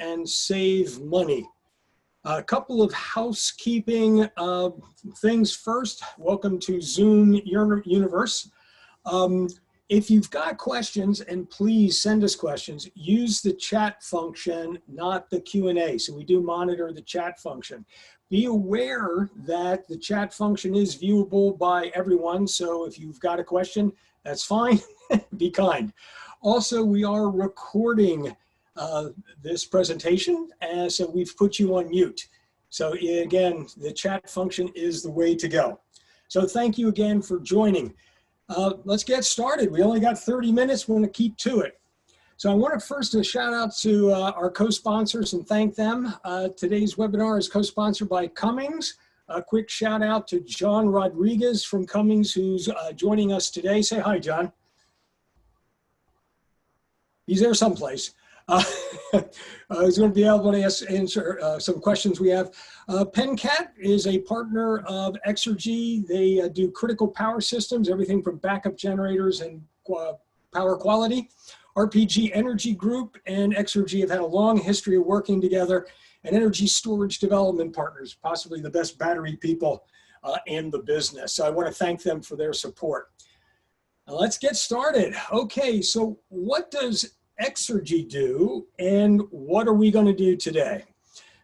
and save money. A couple of housekeeping things first. Welcome to Zoom Universe. If you've got questions, and please send us questions, use the chat function, not the Q&A. So we do monitor the chat function. Be aware that the chat function is viewable by everyone. So if you've got a question, that's fine. Be kind. Also, we are recording this presentation, and so we've put you on mute. So again, the chat function is the way to go. So thank you again for joining. Let's get started. We only got 30 minutes. We're going to keep to it. So I want to first shout out to our co-sponsors and thank them. Today's webinar is co-sponsored by Cummings. A quick shout out to John Rodriguez from Cummings, who's joining us today. Say hi, John. He's there someplace. He's going to be able to answer some questions we have. PenCat is a partner of Exergy. They do critical power systems, everything from backup generators and power quality. RPG Energy Group and Exergy have had a long history of working together, and energy storage development partners, possibly the best battery people in the business. So I want to thank them for their support. Now let's get started. Okay, so what does Exergy do, and what are we going to do today?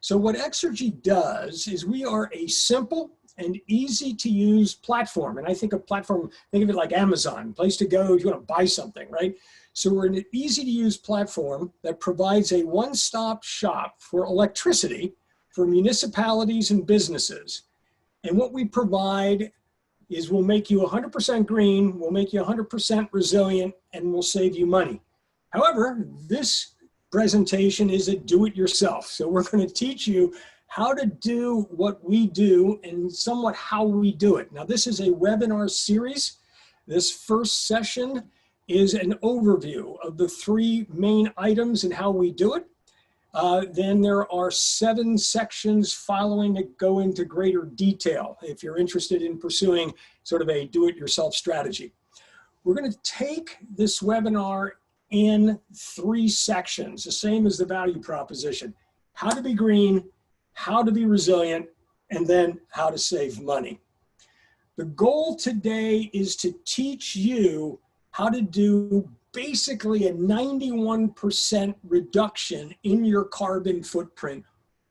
So what Exergy does is we are a simple and easy to use platform. And I think of platform, think of it like Amazon, place to go if you want to buy something, right? So we're an easy to use platform that provides a one-stop shop for electricity for municipalities and businesses. And what we provide is we'll make you 100% green, we'll make you 100% resilient, and we'll save you money. However, this presentation is a do-it-yourself. So we're going to teach you how to do what we do and somewhat how we do it. Now, this is a webinar series. This first session is an overview of the 3 main items and how we do it. Then there are 7 sections following that go into greater detail if you're interested in pursuing sort of a do-it-yourself strategy. We're going to take this webinar in 3 sections, the same as the value proposition: how to be green, how to be resilient, and then how to save money. The goal today is to teach you how to do basically a 91% reduction in your carbon footprint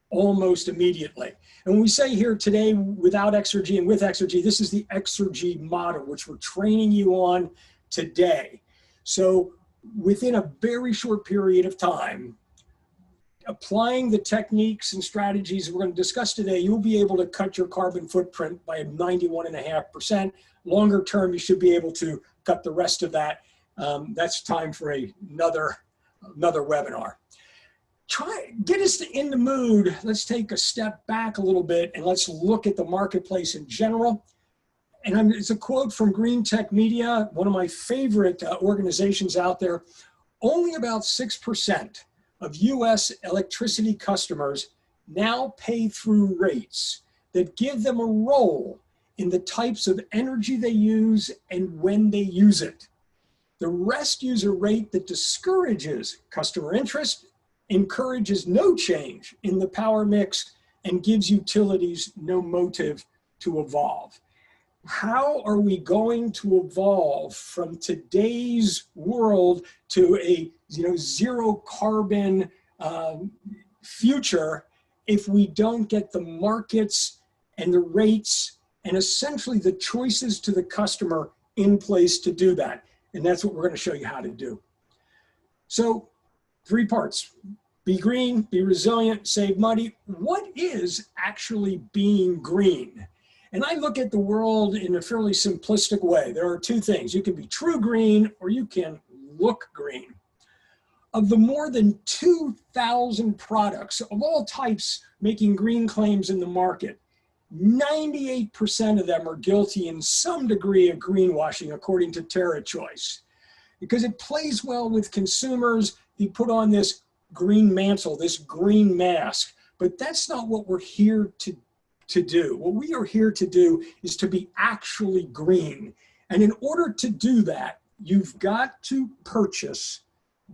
almost immediately. And when we say here today, without Exergy and with Exergy, this is the Exergy model, which we're training you on today. So within a very short period of time, applying the techniques and strategies we're going to discuss today, you'll be able to cut your carbon footprint by 91.5%. Longer term, you should be able to cut the rest of that. That's time for another webinar. Get us in the mood. Let's take a step back a little bit and let's look at the marketplace in general. And it's a quote from Green Tech Media, one of my favorite organizations out there. Only about 6% of US electricity customers now pay through rates that give them a role in the types of energy they use and when they use it. The rest use a rate that discourages customer interest, encourages no change in the power mix, and gives utilities no motive to evolve. How are we going to evolve from today's world to a zero carbon future if we don't get the markets and the rates and essentially the choices to the customer in place to do that? And that's what we're going to show you how to do. So 3 parts: be green, be resilient, save money. What is actually being green? And I look at the world in a fairly simplistic way. There are 2 things. You can be true green or you can look green. Of the more than 2,000 products of all types making green claims in the market, 98% of them are guilty in some degree of greenwashing, according to TerraChoice. Because it plays well with consumers, you put on this green mantle, this green mask, but that's not what we're here to do. What we are here to do is to be actually green. And in order to do that, you've got to purchase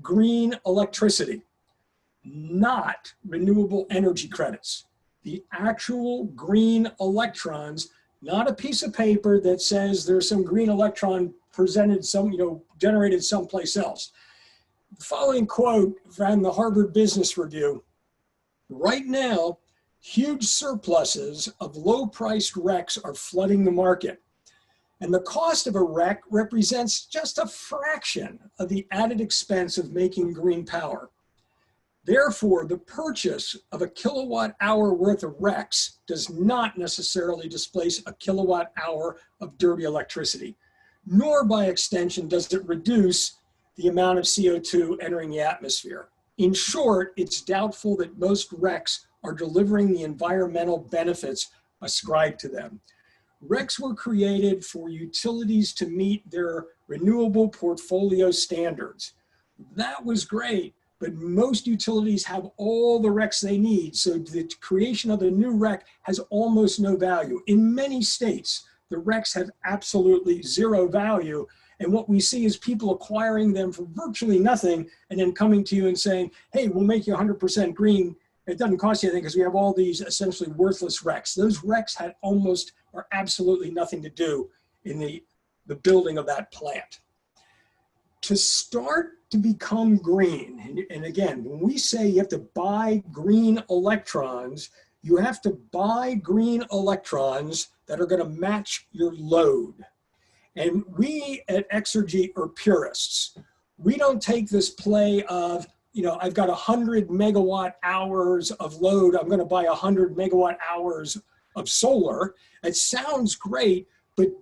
green electricity. not renewable energy credits. The actual green electrons, not a piece of paper that says there's some green electron presented generated someplace else. The following quote from the Harvard Business Review: right now, huge surpluses of low-priced RECs are flooding the market. And the cost of a REC represents just a fraction of the added expense of making green power. Therefore, the purchase of a kilowatt hour worth of RECs does not necessarily displace a kilowatt hour of dirty electricity, nor by extension does it reduce the amount of CO2 entering the atmosphere. In short, it's doubtful that most RECs are delivering the environmental benefits ascribed to them. RECs were created for utilities to meet their renewable portfolio standards. That was great, but most utilities have all the RECs they need, so the creation of a new REC has almost no value. In many states, the RECs have absolutely zero value, and what we see is people acquiring them for virtually nothing and then coming to you and saying, hey, we'll make you 100% green. It doesn't cost you anything because we have all these essentially worthless RECs. Those RECs had almost or absolutely nothing to do in the building of that plant. To start to become green, and again, when we say you have to buy green electrons, you have to buy green electrons that are going to match your load. And we at Exergy are purists. We don't take this play of, I've got 100 megawatt hours of load, I'm going to buy 100 megawatt hours of solar. It sounds great, but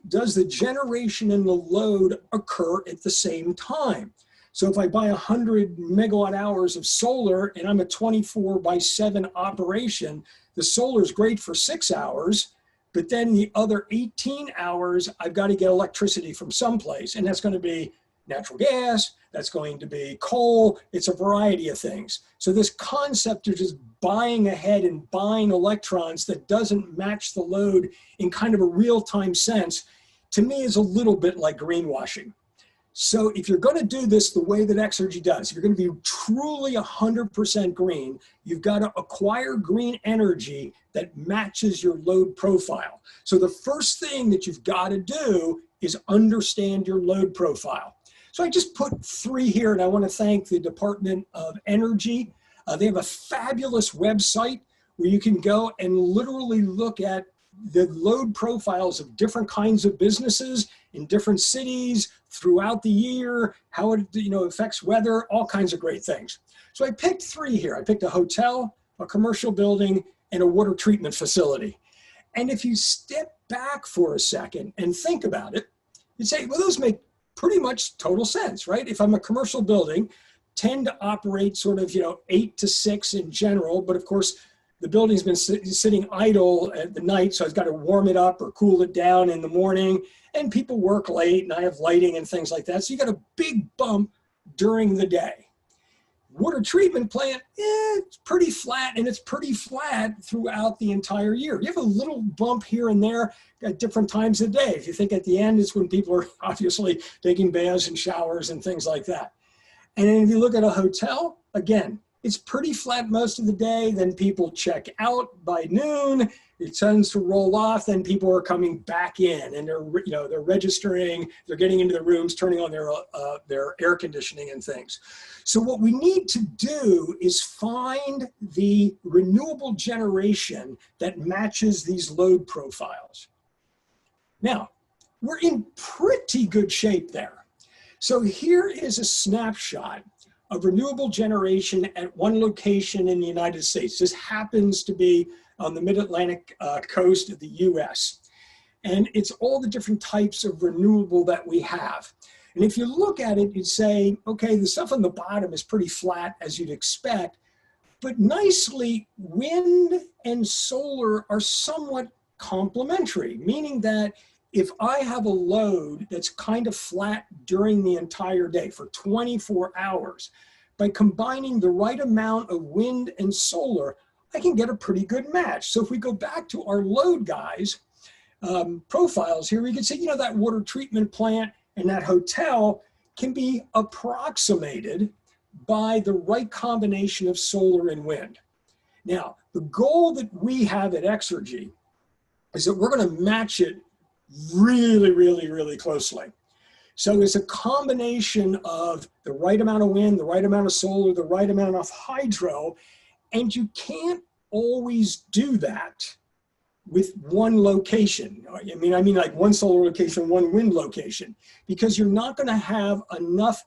does the generation and the load occur at the same time? So if I buy 100 megawatt hours of solar and I'm a 24/7 operation, the solar is great for 6 hours, but then the other 18 hours, I've got to get electricity from someplace, and that's going to be natural gas, that's going to be coal, it's a variety of things. So this concept of just buying ahead and buying electrons that doesn't match the load in kind of a real-time sense, to me is a little bit like greenwashing. So if you're going to do this the way that Exergy does, if you're going to be truly 100% green, you've got to acquire green energy that matches your load profile. So the first thing that you've got to do is understand your load profile. So I just put 3 here, and I want to thank the Department of Energy. They have a fabulous website where you can go and literally look at the load profiles of different kinds of businesses in different cities throughout the year, how it affects weather, all kinds of great things. So I picked 3 here. I picked a hotel, a commercial building, and a water treatment facility. And if you step back for a second and think about it, you'd say, well, those make pretty much total sense, right? If I'm a commercial building, tend to operate sort of 8 to 6 in general, but of course the building's been sitting idle at the night, so I've got to warm it up or cool it down in the morning, and people work late and I have lighting and things like that, so you got a big bump during the day. Water treatment plant, it's pretty flat, and it's pretty flat throughout the entire year. You have a little bump here and there at different times of the day. If you think at the end, it's when people are obviously taking baths and showers and things like that. And then if you look at a hotel, again, it's pretty flat most of the day. Then people check out by noon. It tends to roll off. Then people are coming back in, and they're registering. They're getting into the rooms, turning on their air conditioning and things. So what we need to do is find the renewable generation that matches these load profiles. Now, we're in pretty good shape there. So here is a snapshot of renewable generation at one location in the United States. This happens to be on the mid-Atlantic coast of the US. And it's all the different types of renewable that we have. And if you look at it, you'd say, okay, the stuff on the bottom is pretty flat as you'd expect, but nicely, wind and solar are somewhat complementary, meaning that if I have a load that's kind of flat during the entire day for 24 hours, by combining the right amount of wind and solar, I can get a pretty good match. So if we go back to our load guys profiles here, we can see, that water treatment plant and that hotel can be approximated by the right combination of solar and wind. Now, the goal that we have at Exergy is that we're going to match it really, really, really closely. So it's a combination of the right amount of wind, the right amount of solar, the right amount of hydro, and you can't always do that with one location. I mean like one solar location, one wind location, because you're not going to have enough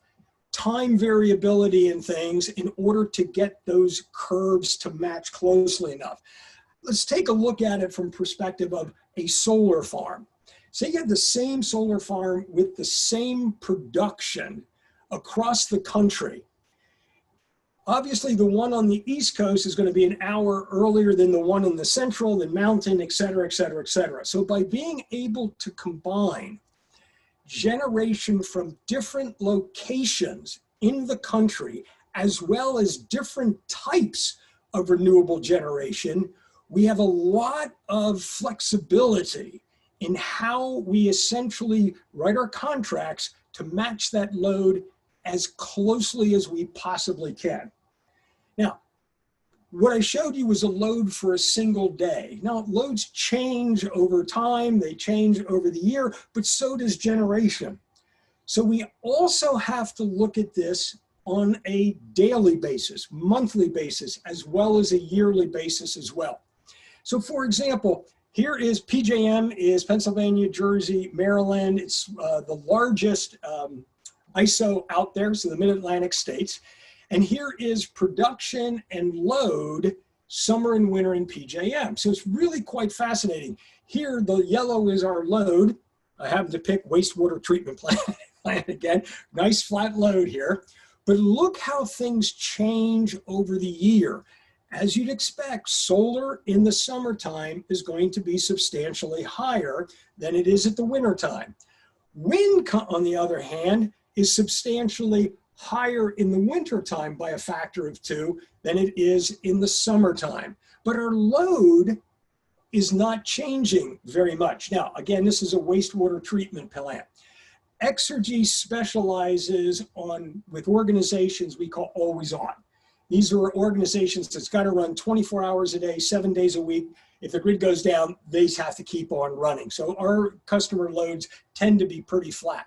time variability in things in order to get those curves to match closely enough. Let's take a look at it from perspective of a solar farm. Say you have the same solar farm with the same production across the country. Obviously, the one on the East Coast is going to be an hour earlier than the one in the Central, the Mountain, et cetera, et cetera, et cetera. So by being able to combine generation from different locations in the country, as well as different types of renewable generation, we have a lot of flexibility in how we essentially write our contracts to match that load as closely as we possibly can. Now, what I showed you was a load for a single day. Now, loads change over time, they change over the year, but so does generation. So we also have to look at this on a daily basis, monthly basis, as well as a yearly basis as well. So for example, here is PJM is Pennsylvania, Jersey, Maryland. It's the largest ISO out there, so the Mid-Atlantic states. And here is production and load, summer and winter in PJM. So it's really quite fascinating. Here, the yellow is our load. I happen to pick wastewater treatment plant again. Nice flat load here. But look how things change over the year. As you'd expect, solar in the summertime is going to be substantially higher than it is at the wintertime. Wind, on the other hand, is substantially higher in the wintertime by a factor of 2 than it is in the summertime. But our load is not changing very much. Now, again, this is a wastewater treatment plant. Exergy specializes with organizations we call always on. These are organizations that's got to run 24 hours a day, 7 days a week. If the grid goes down, they have to keep on running. So our customer loads tend to be pretty flat.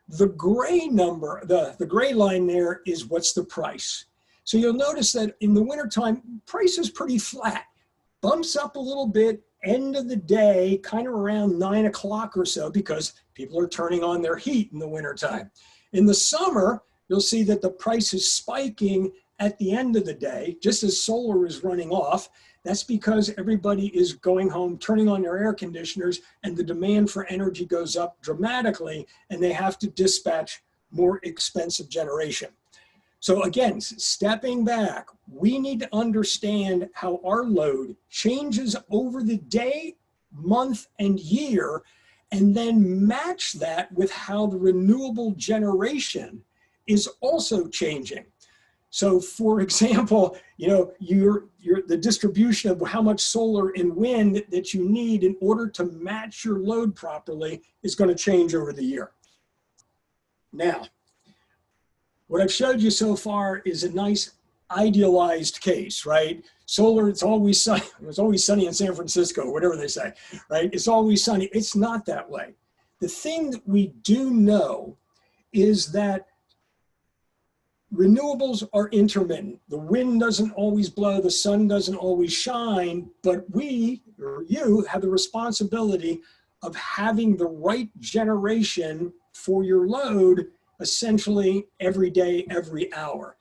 The gray number, the gray line there is what's the price. So you'll notice that in the wintertime, price is pretty flat. Bumps up a little bit, end of the day, kind of around 9 o'clock or so, because people are turning on their heat in the wintertime. In the summer, you'll see that the price is spiking at the end of the day, just as solar is running off. That's because everybody is going home, turning on their air conditioners, and the demand for energy goes up dramatically, and they have to dispatch more expensive generation. So again, stepping back, we need to understand how our load changes over the day, month, and year, and then match that with how the renewable generation is also changing. So for example, the distribution of how much solar and wind that you need in order to match your load properly is going to change over the year. Now, what I've showed you so far is a nice idealized case, right? Solar, it's always sunny. It's always sunny in San Francisco, whatever they say, right? It's always sunny. It's not that way. The thing that we do know is that renewables are intermittent. The wind doesn't always blow, the sun doesn't always shine, but we, or you, have the responsibility of having the right generation for your load essentially every day, every hour.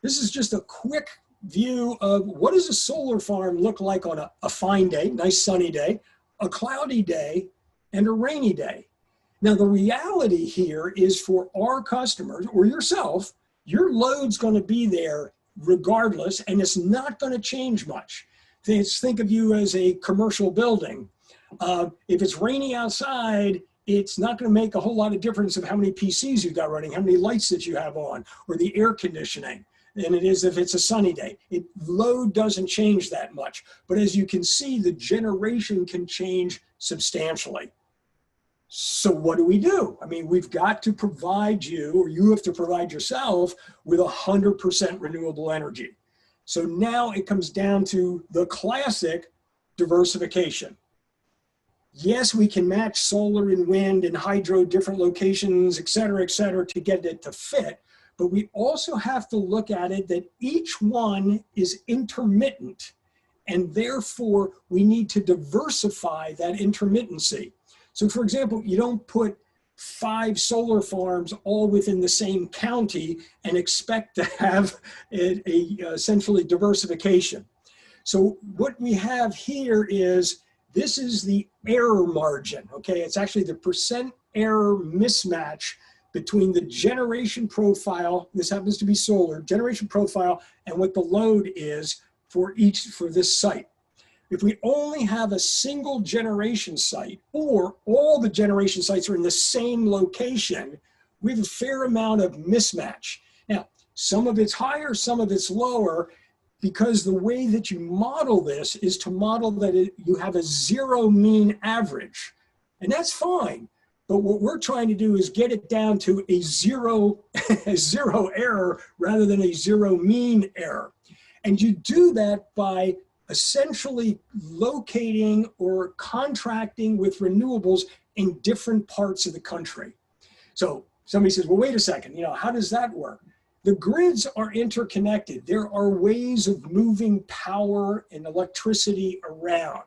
This is just a quick view of what does a solar farm look like on a fine day, nice sunny day, a cloudy day, and a rainy day. Now the reality here is for our customers or yourself, your load's going to be there regardless, and it's not going to change much. Think of you as a commercial building. If it's rainy outside, it's not going to make a whole lot of difference of how many PCs you've got running, how many lights that you have on, or the air conditioning, than it is if it's a sunny day. Load doesn't change that much. But as you can see, the generation can change substantially. So what do? I mean, we've got to provide you, or you have to provide yourself with 100% renewable energy. So now it comes down to the classic diversification. Yes, we can match solar and wind and hydro, different locations, et cetera, to get it to fit. But we also have to look at it that each one is intermittent. And therefore, we need to diversify that intermittency. So for example, you don't put 5 solar farms all within the same county and expect to have essentially diversification. So what we have here is, this is the error margin, okay? It's actually the percent error mismatch between the generation profile, this happens to be solar, generation profile, and what the load is for this site. If we only have a single generation site, or all the generation sites are in the same location, we have a fair amount of mismatch. Now, some of it's higher, some of it's lower, because the way that you model this is to model that you have a zero mean average. And that's fine. But what we're trying to do is get it down to a zero error rather than a zero mean error. And you do that by essentially locating or contracting with renewables in different parts of the country. So somebody says, well, wait a second, how does that work? The grids are interconnected. There are ways of moving power and electricity around.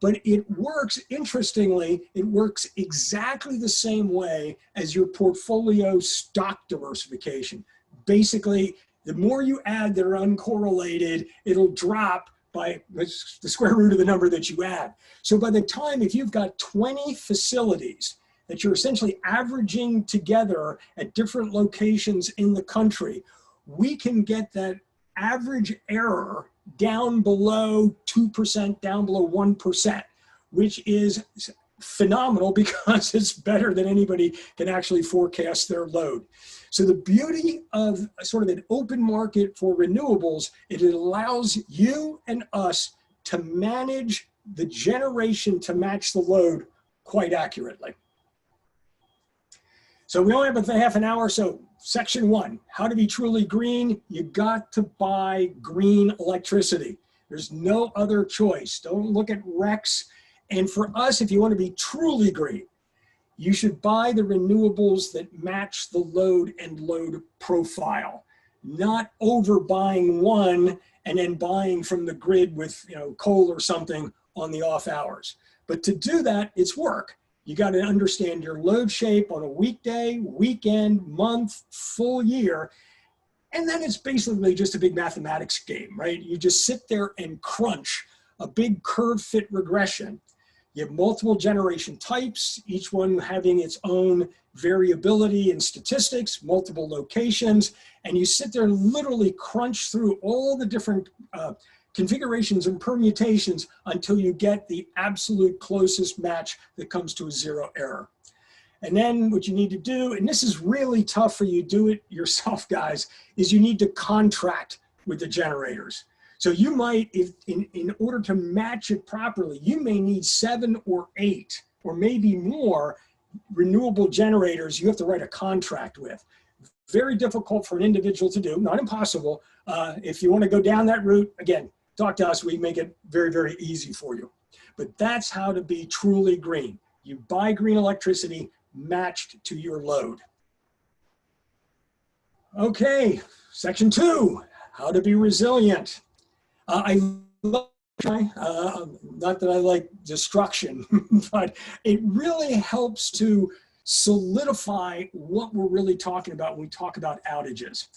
But it works, interestingly, it works exactly the same way as your portfolio stock diversification. Basically, the more you add that are uncorrelated, it'll drop by the square root of the number that you add. So by the time, if you've got 20 facilities that you're essentially averaging together at different locations in the country, we can get that average error down below 2%, down below 1%, which is phenomenal because it's better than anybody can actually forecast their load. So the beauty of sort of an open market for renewables, it allows you and us to manage the generation to match the load quite accurately. So we only have a half an hour. So section 1, how to be truly green. You got to buy green electricity. There's no other choice. Don't look at RECs. And for us, if you want to be truly green, you should buy the renewables that match the load and load profile, not overbuying one and then buying from the grid with coal or something on the off hours. But to do that, it's work. You got to understand your load shape on a weekday, weekend, month, full year. And then it's basically just a big mathematics game, right? You just sit there and crunch a big curve fit regression. You have multiple generation types, each one having its own variability and statistics, multiple locations, and you sit there and literally crunch through all the different configurations and permutations until you get the absolute closest match that comes to a zero error. And then what you need to do, and this is really tough for you, do it yourself guys, is you need to contract with the generators. So you might, in order to match it properly, you may need 7 or 8 or maybe more renewable generators you have to write a contract with. Very difficult for an individual to do, not impossible. If you want to go down that route, again, talk to us, we make it very, very easy for you. But that's how to be truly green. You buy green electricity matched to your load. Okay, section 2, how to be resilient. I love, not that I like destruction, but it really helps to solidify what we're really talking about when we talk about outages.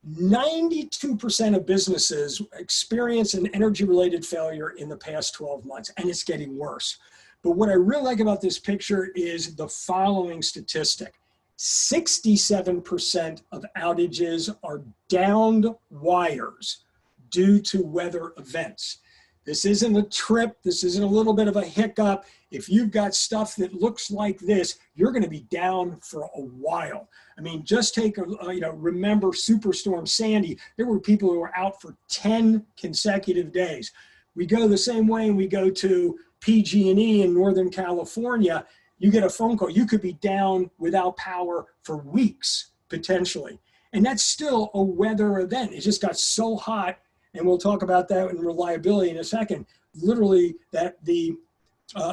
92% of businesses experience an energy-related failure in the past 12 months, and it's getting worse. But what I really like about this picture is the following statistic. 67% of outages are downed wires due to weather events. This isn't a trip, this isn't a little bit of a hiccup. If you've got stuff that looks like this, you're gonna be down for a while. I mean, just take, remember Superstorm Sandy. There were people who were out for 10 consecutive days. We go the same way and we go to PG&E in Northern California. you get a phone call, you could be down without power for weeks, potentially. And that's still a weather event. It just got so hot, and we'll talk about that in reliability in a second, literally that the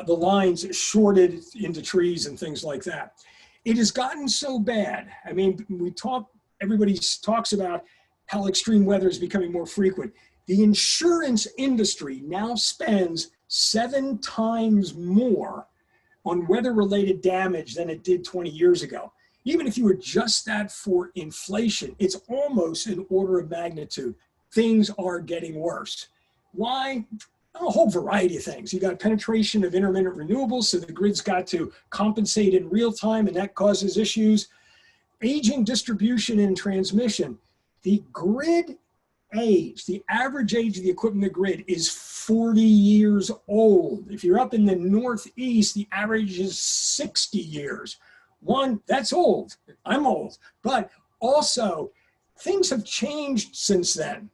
lines shorted into trees and things like that. It has gotten so bad. I mean, everybody talks about how extreme weather is becoming more frequent. The insurance industry now spends 7 times more on weather-related damage than it did 20 years ago. Even if you adjust that for inflation, it's almost an order of magnitude. Things are getting worse. Why? A whole variety of things. You got penetration of intermittent renewables, so the grid's got to compensate in real time, and that causes issues. Aging distribution and transmission. The grid age, the average age of the equipment in the grid is 40 years old. If you're up in the Northeast, the average is 60 years. One, that's old. I'm old. But also, things have changed since then.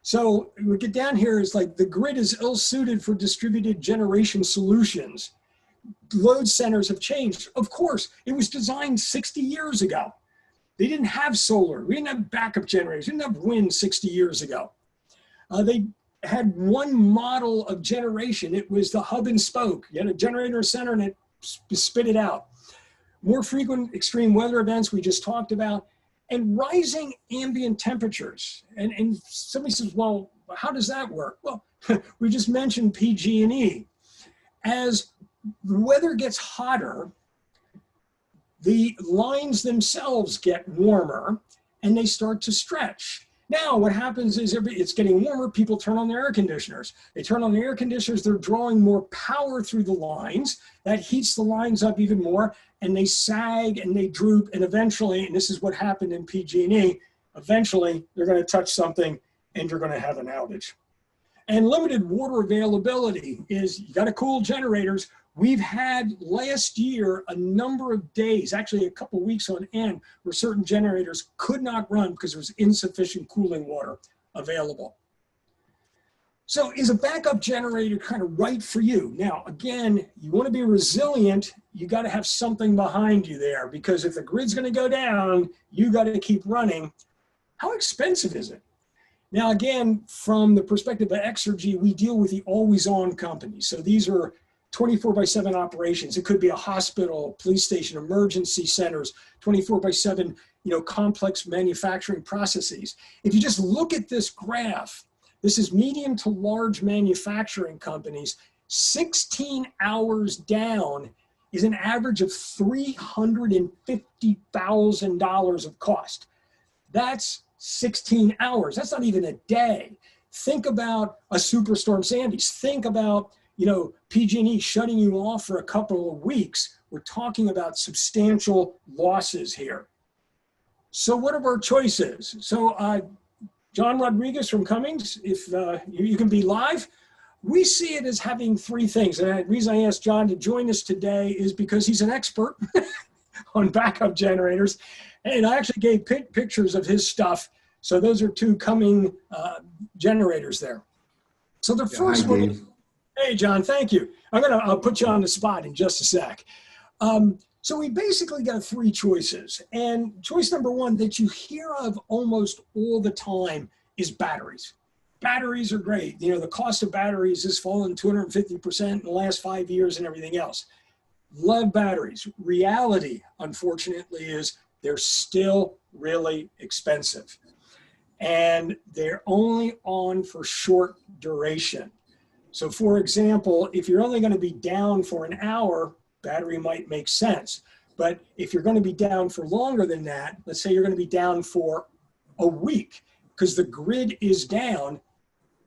So we get down here, it's like the grid is ill-suited for distributed generation solutions. Load centers have changed. Of course, it was designed 60 years ago. They didn't have solar. We didn't have backup generators. We didn't have wind 60 years ago. They had one model of generation. It was the hub and spoke. You had a generator center and it spit it out. More frequent extreme weather events we just talked about, and rising ambient temperatures. And somebody says, well, how does that work? Well, we just mentioned PG&E. As the weather gets hotter, the lines themselves get warmer and they start to stretch. Now, what happens is it's getting warmer, people turn on their air conditioners. They turn on the air conditioners, they're drawing more power through the lines. That heats the lines up even more, and they sag and they droop, and eventually, and this is what happened in PG&E, eventually they're gonna touch something and you're gonna have an outage. And limited water availability is, you gotta cool generators. We've had last year a number of days, actually a couple of weeks on end, where certain generators could not run because there was insufficient cooling water available. So is a backup generator kind of right for you? Now, again, you want to be resilient, you got to have something behind you there, because if the grid's going to go down, you got to keep running. How expensive is it? Now, again, from the perspective of Exergy, we deal with the always-on companies. So these are 24/7 operations. It could be a hospital, police station, emergency centers, 24/7, complex manufacturing processes. If you just look at this graph, this is medium to large manufacturing companies. 16 hours down is an average of $350,000 of cost. That's 16 hours. That's not even a day. Think about a Superstorm Sandy's. Think about PG&E shutting you off for a couple of weeks. We're talking about substantial losses here. So what are our choices? So John Rodriguez from Cummings, if you can be live, we see it as having 3 things. And the reason I asked John to join us today is because he's an expert on backup generators. And I actually gave pictures of his stuff. So those are 2 Cumming generators there. So the first one, hey, John, thank you. I'll put you on the spot in just a sec. So we basically got 3 choices. And choice number 1 that you hear of almost all the time is batteries. Batteries are great. The cost of batteries has fallen 250% in the last 5 years and everything else. Love batteries. Reality, unfortunately, is they're still really expensive. And they're only on for short duration. So for example, if you're only going to be down for an hour, battery might make sense. But if you're going to be down for longer than that, let's say you're going to be down for a week because the grid is down,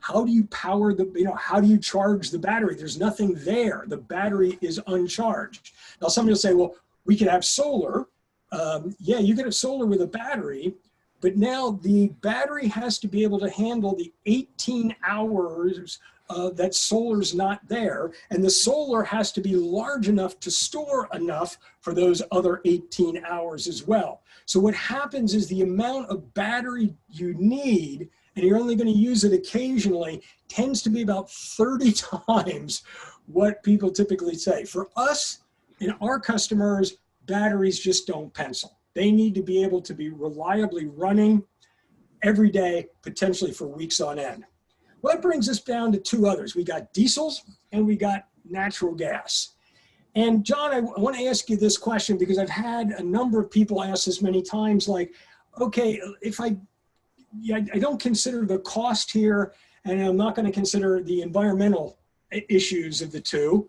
how do you power how do you charge the battery? There's nothing there. The battery is uncharged. Now somebody will say, well, we could have solar. Yeah, you can have solar with a battery, but now the battery has to be able to handle the 18 hours that solar's not there, and the solar has to be large enough to store enough for those other 18 hours as well. So what happens is the amount of battery you need, and you're only going to use it occasionally, tends to be about 30 times what people typically say. For us, in our customers, batteries just don't pencil. They need to be able to be reliably running every day, potentially for weeks on end. Well, that brings us down to two others. We got diesels and we got natural gas. And John, I want to ask you this question because I've had a number of people ask this many times, like, okay, if I don't consider the cost here and I'm not going to consider the environmental issues of the two,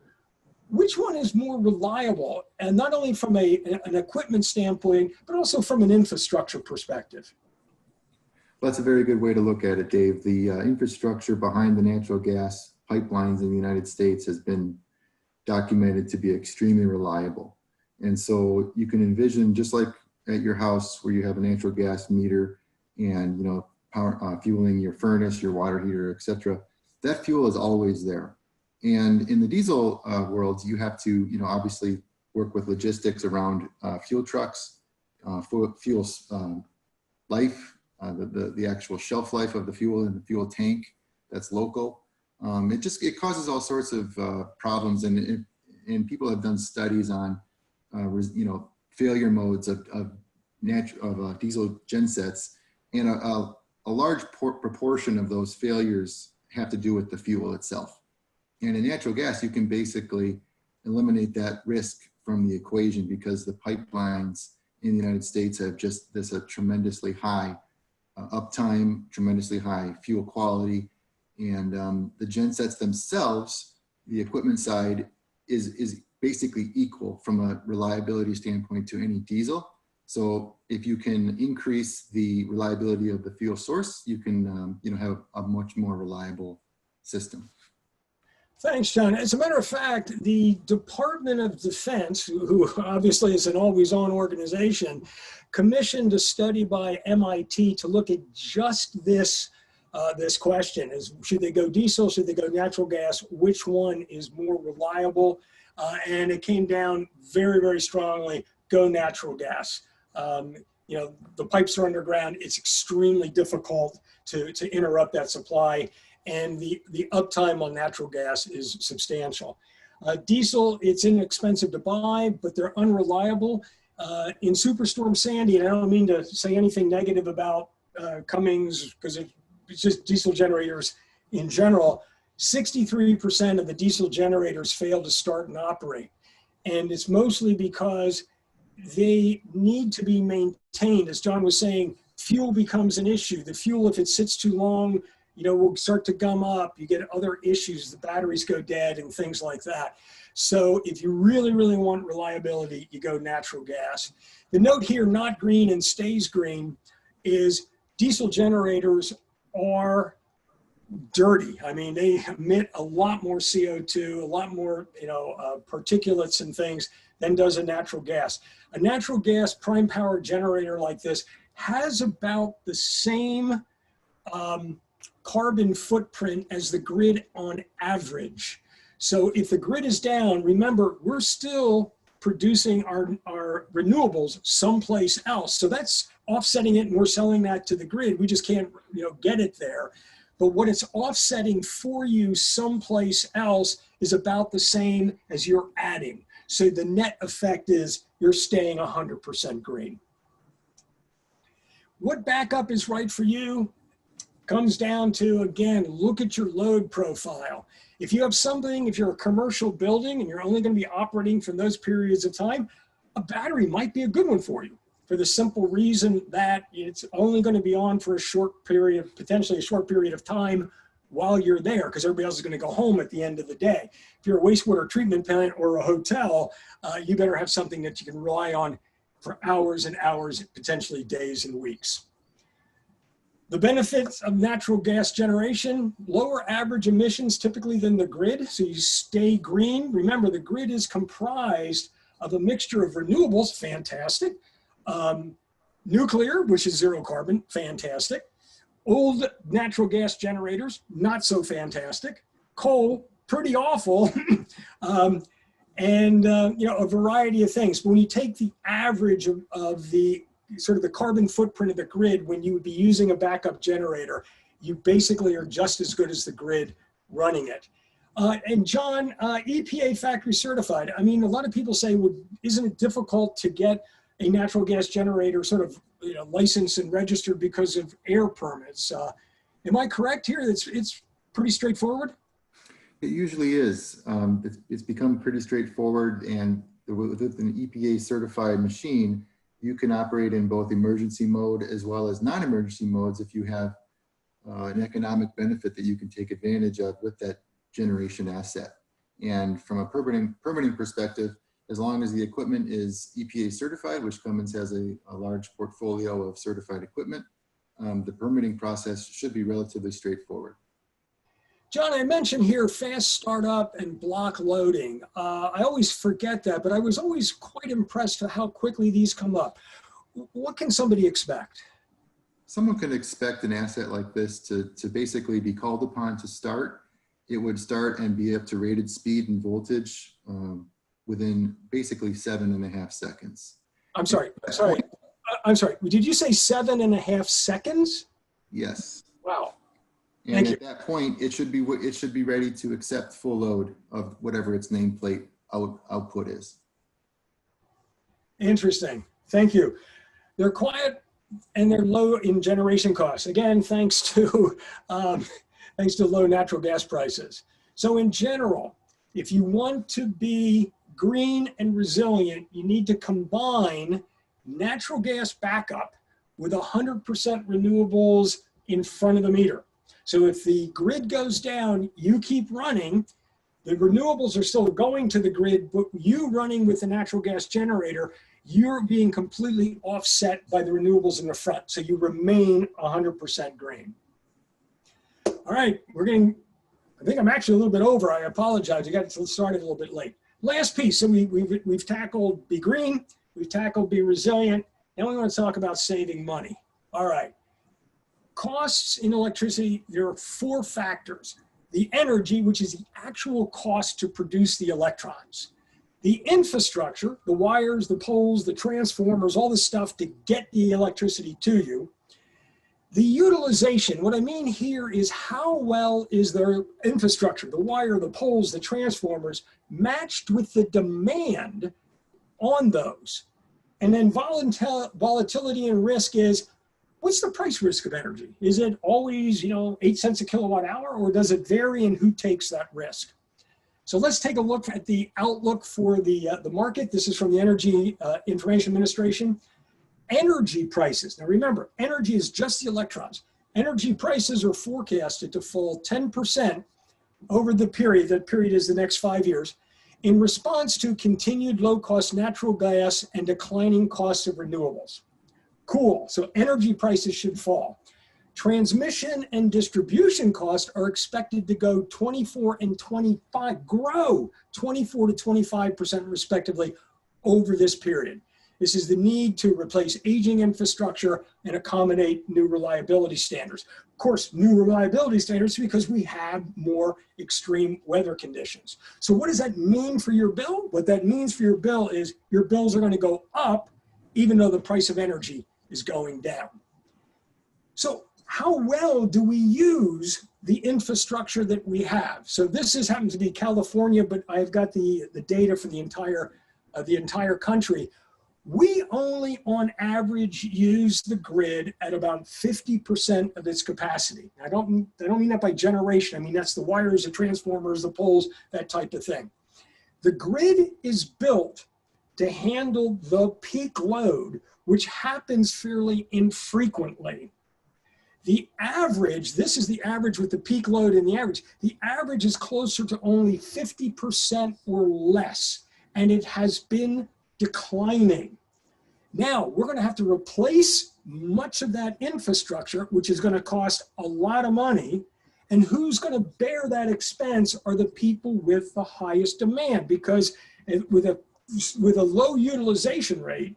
which one is more reliable? And not only from an equipment standpoint, but also from an infrastructure perspective. Well, that's a very good way to look at it, Dave. The infrastructure behind the natural gas pipelines in the United States has been documented to be extremely reliable. And so you can envision, just like at your house where you have a natural gas meter and, you know, power, fueling your furnace, your water heater, etc., that fuel is always there. And in the diesel world, you have to, you know, obviously work with logistics around fuel trucks, fuel life, the actual shelf life of the fuel in the fuel tank that's local. It causes all sorts of problems, and people have done studies on you know, failure modes of diesel gensets, and a large proportion of those failures have to do with the fuel itself. And in natural gas, you can basically eliminate that risk from the equation because the pipelines in the United States have just a tremendously high uptime, tremendously high fuel quality. And the gensets themselves, the equipment side is basically equal from a reliability standpoint to any diesel. So if you can increase the reliability of the fuel source, you can you know, have a much more reliable system. Thanks, John. As a matter of fact, the Department of Defense, who obviously is an always-on organization, commissioned a study by MIT to look at just this this question: is should they go diesel, should they go natural gas, which one is more reliable? And it came down very, very strongly, go natural gas. You know, the pipes are underground. It's extremely difficult to interrupt that supply. And the uptime on natural gas is substantial. Diesel, it's inexpensive to buy, but they're unreliable. In Superstorm Sandy, and I don't mean to say anything negative about Cummins, because it's just diesel generators in general, 63% of the diesel generators fail to start and operate. And it's mostly because they need to be maintained. As John was saying, fuel becomes an issue. The fuel, if it sits too long, you know, will start to gum up. You get other issues. The batteries go dead and things like that. So if you really, really want reliability, you go natural gas. The note here, not green and stays green, is diesel generators are dirty. I mean, they emit a lot more CO2, a lot more, you know, particulates and things than does a natural gas. A natural gas prime power generator like this has about the same carbon footprint as the grid on average. So if the grid is down, remember, we're still producing our renewables someplace else. So that's offsetting it, and we're selling that to the grid. We just can't, you know, get it there. But what it's offsetting for you someplace else is about the same as you're adding. So the net effect is you're staying 100% green. What backup is right for you comes down to, again, look at your load profile. If you have something, if you're a commercial building and you're only going to be operating for those periods of time, a battery might be a good one for you, for the simple reason that it's only going to be on for a short period, potentially a short period of time while you're there, because everybody else is going to go home at the end of the day. If you're a wastewater treatment plant or a hotel, you better have something that you can rely on for hours and hours, potentially days and weeks. The benefits of natural gas generation: lower average emissions typically than the grid, so you stay green. Remember, the grid is comprised of a mixture of renewables, fantastic, nuclear, which is zero carbon, fantastic, old natural gas generators, not so fantastic, coal, pretty awful, and you know, a variety of things. But when you take the average of the sort of the carbon footprint of the grid, when you would be using a backup generator, you basically are just as good as the grid running it. And John, EPA factory certified. I mean, a lot of people say, well, isn't it difficult to get a natural gas generator sort of licensed and registered because of air permits? Am I correct here? It's pretty straightforward? It usually is. It's become pretty straightforward, and with an EPA certified machine, you can operate in both emergency mode as well as non-emergency modes if you have an economic benefit that you can take advantage of with that generation asset. And from a permitting perspective, as long as the equipment is EPA certified, which Cummins has a large portfolio of certified equipment, the permitting process should be relatively straightforward. John, I mentioned here fast startup and block loading. I always forget that, but I was always quite impressed with how quickly these come up. What can somebody expect? Someone can expect an asset like this to basically be called upon to start. It would start and be up to rated speed and voltage within basically 7.5 seconds. I'm sorry. Did you say 7.5 seconds? Yes. Wow. And at that point, it should be ready to accept full load of whatever its nameplate output is. Interesting. Thank you. They're quiet and they're low in generation costs. Again, thanks to low natural gas prices. So in general, if you want to be green and resilient, you need to combine natural gas backup with 100% renewables in front of the meter. So if the grid goes down, you keep running, the renewables are still going to the grid, but you running with the natural gas generator, you're being completely offset by the renewables in the front. So you remain 100% green. All right, I think I'm actually a little bit over. I apologize. I got started a little bit late. Last piece, so we've tackled be green, we've tackled be resilient. Now we want to talk about saving money. All right. Costs in electricity, there are 4 factors. The energy, which is the actual cost to produce the electrons. The infrastructure, the wires, the poles, the transformers, all the stuff to get the electricity to you. The utilization, what I mean here is how well is their infrastructure, the wire, the poles, the transformers, matched with the demand on those. And then volatility and risk is, what's the price risk of energy? Is it always, 8 cents a kilowatt hour, or does it vary, and who takes that risk? So let's take a look at the outlook for the market. This is from the Energy Information Administration. Energy prices. Now remember, energy is just the electrons. Energy prices are forecasted to fall 10% over the period. That period is the next 5 years, in response to continued low-cost natural gas and declining costs of renewables. Cool, so energy prices should fall. Transmission and distribution costs are expected to go 24 and 25, grow 24 to 25% respectively over this period. This is the need to replace aging infrastructure and accommodate new reliability standards. Of course, new reliability standards because we have more extreme weather conditions. So what does that mean for your bill? What that means for your bill is your bills are going to go up even though the price of energy is going down. So how well do we use the infrastructure that we have? So this happens to be California, but I've got the data for the entire country. We only on average use the grid at about 50% of its capacity. I don't mean that by generation. I mean that's the wires, the transformers, the poles, that type of thing. The grid is built to handle the peak load, which happens fairly infrequently. The average, this is the average with the peak load and the average is closer to only 50% or less, and it has been declining. Now, we're going to have to replace much of that infrastructure, which is going to cost a lot of money, and who's going to bear that expense are the people with the highest demand, because with a low utilization rate,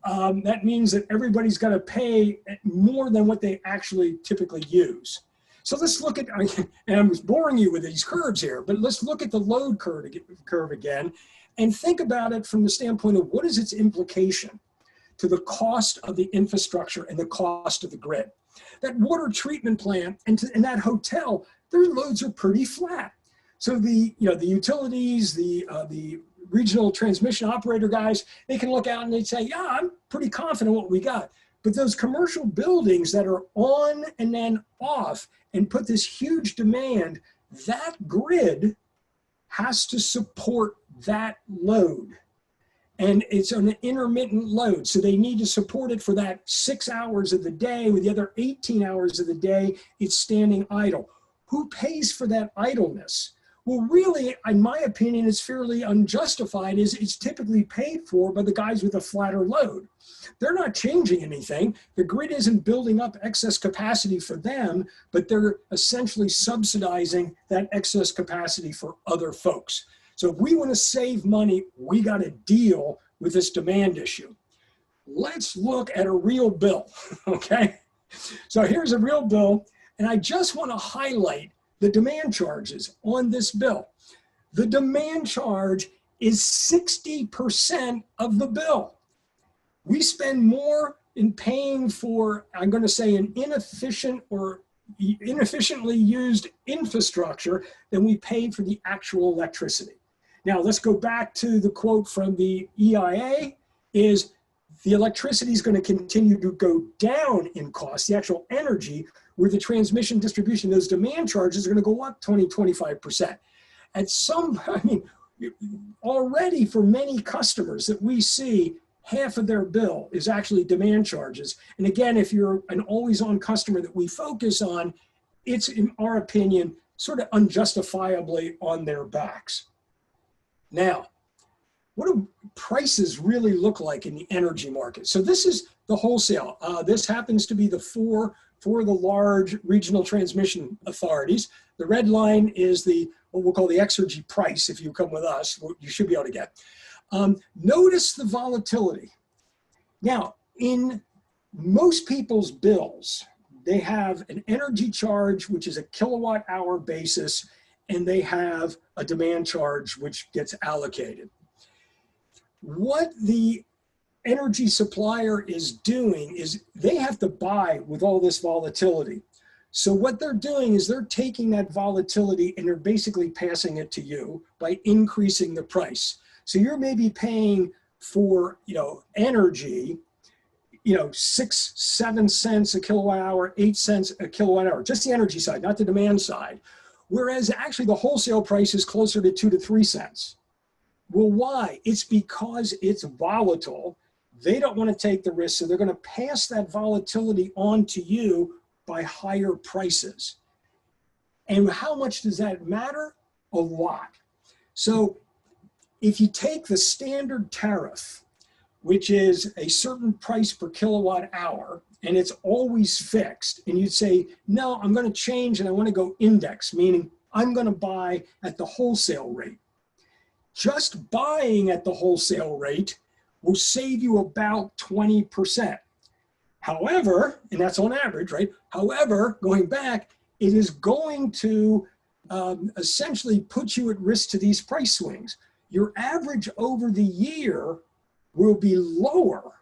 that means that everybody's got to pay more than what they actually typically use. So let's look at, and I'm boring you with these curves here, but let's look at the load curve again and think about it from the standpoint of what is its implication to the cost of the infrastructure and the cost of the grid. That water treatment plant and that hotel, their loads are pretty flat. So the, the utilities, the regional transmission operator guys, they can look out and they say, yeah, I'm pretty confident what we got. But those commercial buildings that are on and then off and put this huge demand, that grid has to support that load. And it's an intermittent load. So they need to support it for that 6 hours of the day. With the other 18 hours of the day, it's standing idle. Who pays for that idleness? Well, really, in my opinion, it's fairly unjustified. It's typically paid for by the guys with a flatter load. They're not changing anything. The grid isn't building up excess capacity for them, but they're essentially subsidizing that excess capacity for other folks. So if we want to save money, we got to deal with this demand issue. Let's look at a real bill, okay? So here's a real bill, and I just want to highlight the demand charges on this bill. The demand charge is 60% of the bill. We spend more in paying for, I'm going to say, an inefficient or inefficiently used infrastructure than we pay for the actual electricity. Now, let's go back to the quote from the EIA, is the electricity is going to continue to go down in cost, the actual energy, where the transmission distribution, those demand charges are going to go up 20, 25%. At some, I mean, already for many customers that we see, half of their bill is actually demand charges. And again, if you're an always-on customer that we focus on, it's, in our opinion, sort of unjustifiably on their backs. Now, what do prices really look like in the energy market? So this is the wholesale. This happens to be the four the large regional transmission authorities. The red line is the, what we'll call the Exergy price. If you come with us, you should be able to get. Notice the volatility. Now, in most people's bills, they have an energy charge, which is a kilowatt hour basis, and they have a demand charge, which gets allocated. What the energy supplier is doing is they have to buy with all this volatility. So what they're doing is they're taking that volatility and they're basically passing it to you by increasing the price. So you're maybe paying for, energy, 6, 7 cents a kilowatt hour, 8 cents a kilowatt hour, just the energy side, not the demand side. Whereas actually the wholesale price is closer to 2 to 3 cents. Well, why? It's because it's volatile. They don't want to take the risk, so they're going to pass that volatility on to you by higher prices. And how much does that matter? A lot. So if you take the standard tariff, which is a certain price per kilowatt hour, and it's always fixed, and you'd say, no, I'm going to change and I want to go index, meaning I'm going to buy at the wholesale rate. Just buying at the wholesale rate will save you about 20%. However, and that's on average, right? However, going back, it is going to essentially put you at risk to these price swings. Your average over the year will be lower,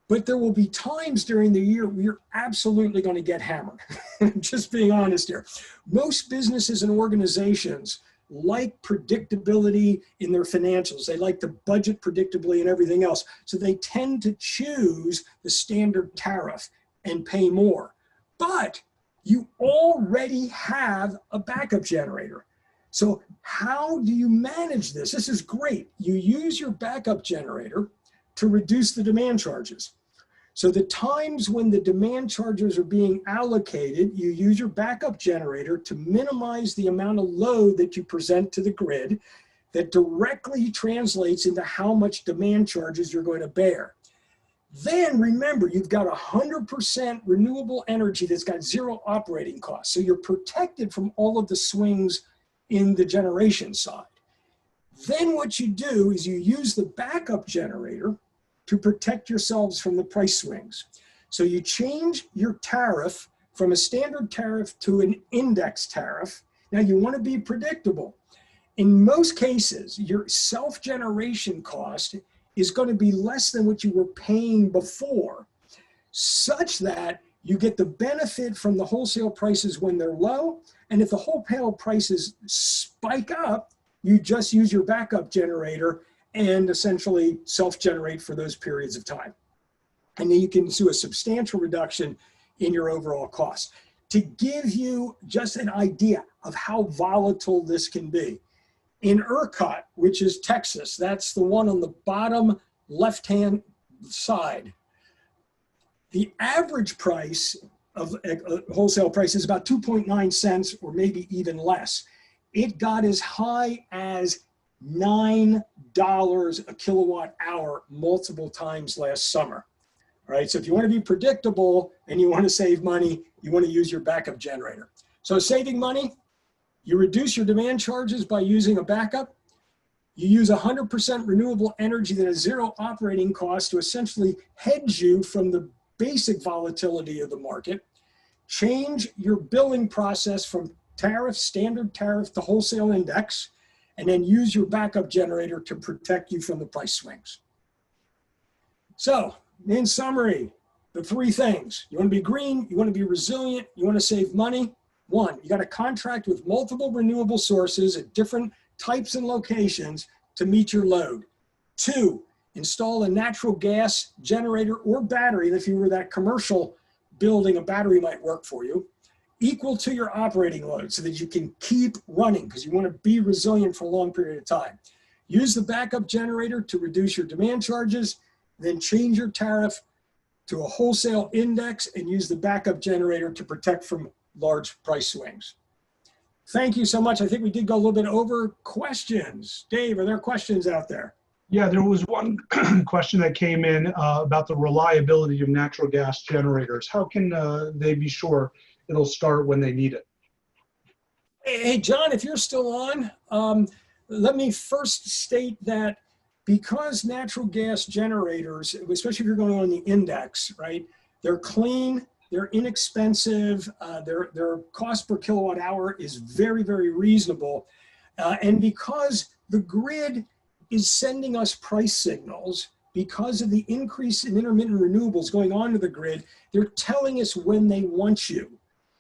but there will be times during the year where you're absolutely going to get hammered. Just being honest here. Most businesses and organizations like predictability in their financials. They like to budget predictably and everything else. So they tend to choose the standard tariff and pay more. But you already have a backup generator. So how do you manage this? This is great. You use your backup generator to reduce the demand charges. So the times when the demand charges are being allocated, you use your backup generator to minimize the amount of load that you present to the grid that directly translates into how much demand charges you're going to bear. Then remember, you've got 100% renewable energy that's got zero operating costs. So you're protected from all of the swings in the generation side. Then what you do is you use the backup generator to protect yourselves from the price swings. So you change your tariff from a standard tariff to an index tariff. Now you want to be predictable. In most cases, your self-generation cost is going to be less than what you were paying before, such that you get the benefit from the wholesale prices when they're low, And if the wholesale prices spike up, you just use your backup generator and essentially self-generate for those periods of time. And then you can do a substantial reduction in your overall cost. To give you just an idea of how volatile this can be, in ERCOT, which is Texas, that's the one on the bottom left-hand side, the average price of wholesale price is about 2.9 cents or maybe even less. It got as high as $9 a kilowatt hour multiple times last summer. All right, so if you want to be predictable and you want to save money, you want to use your backup generator. So saving money, you reduce your demand charges by using a backup. You use 100% renewable energy that has zero operating costs to essentially hedge you from the basic volatility of the market. Change your billing process from tariff, standard tariff to wholesale index, and then use your backup generator to protect you from the price swings. So, in summary, the three things: you want to be green, you want to be resilient, you want to save money. One, you got to contract with multiple renewable sources at different types and locations to meet your load. Two, install a natural gas generator or battery. If you were that commercial building, a battery might work for you, equal to your operating load so that you can keep running, because you want to be resilient for a long period of time. Use the backup generator to reduce your demand charges, then change your tariff to a wholesale index and use the backup generator to protect from large price swings. Thank you so much. I think we did go a little bit over. Questions? Dave, are there questions out there? Yeah, there was one question that came in about the reliability of natural gas generators. How can they be sure it'll start when they need it? Hey, John, if you're still on, let me first state that because natural gas generators, especially if you're going on the index, right, they're clean, they're inexpensive, their cost per kilowatt hour is very, very reasonable. And because the grid is sending us price signals, because of the increase in intermittent renewables going onto the grid, they're telling us when they want you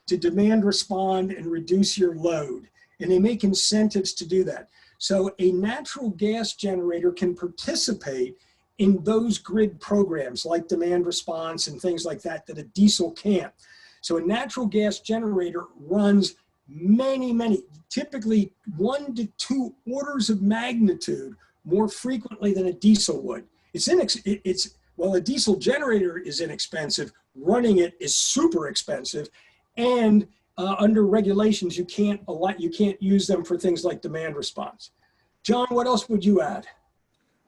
to demand respond and reduce your load. And they make incentives to do that. So a natural gas generator can participate in those grid programs like demand response and things like that that a diesel can't. So a natural gas generator runs many, typically 1 to 2 orders of magnitude more frequently than a diesel would. While a diesel generator is inexpensive, running it is super expensive, and under regulations, you can't use them for things like demand response. John, what else would you add?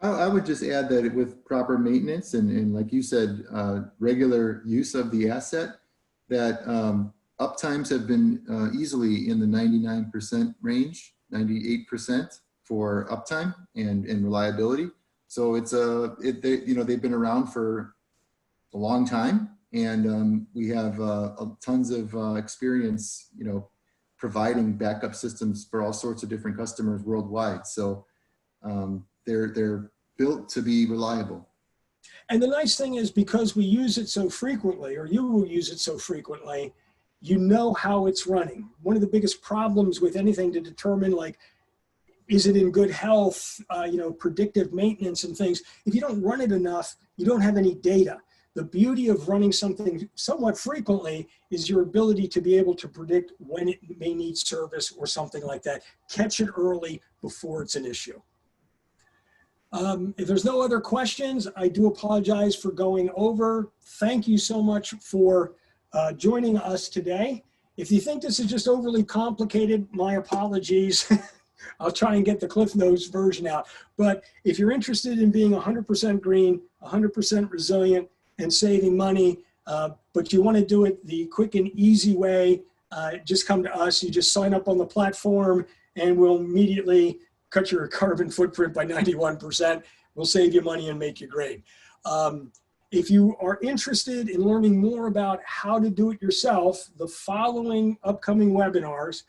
I would just add that with proper maintenance and like you said, regular use of the asset, that uptimes have been easily in the 99% range, 98% for uptime and reliability. So they've been around for a long time, and we have tons of experience, providing backup systems for all sorts of different customers worldwide. So they're built to be reliable. And the nice thing is, because we use it so frequently, or you will use it so frequently, you know how it's running. One of the biggest problems with anything to determine, like, is it in good health, predictive maintenance and things, if you don't run it enough, you don't have any data. The beauty of running something somewhat frequently is your ability to be able to predict when it may need service or something like that. Catch it early before it's an issue. If there's no other questions, I do apologize for going over. Thank you so much for joining us today. If you think this is just overly complicated, my apologies. I'll try and get the Cliff Notes version out. But if you're interested in being 100% green, 100% resilient, and saving money, but you want to do it the quick and easy way, just come to us. You just sign up on the platform and we'll immediately cut your carbon footprint by 91%. We'll save you money and make you great. If you are interested in learning more about how to do it yourself, the following upcoming webinars,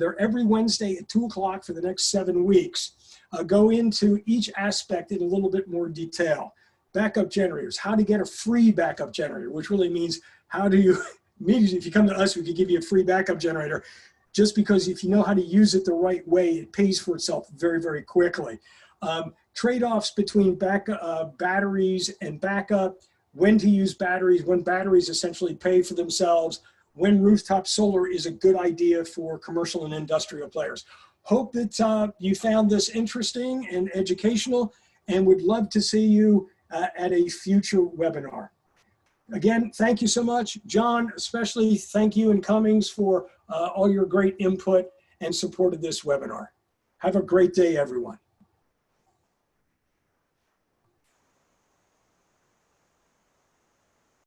they're every Wednesday at 2 o'clock for the next 7 weeks, go into each aspect in a little bit more detail. Backup generators, how to get a free backup generator, which really means how do you, immediately if you come to us, we could give you a free backup generator. just because if you know how to use it the right way, it pays for itself very, very quickly. Trade-offs between batteries and backup, when to use batteries, when batteries essentially pay for themselves, when rooftop solar is a good idea for commercial and industrial players. Hope that you found this interesting and educational, and would love to see you at a future webinar. Again, thank you so much. John, especially thank you and Cummings for all your great input and support of this webinar. Have a great day, everyone.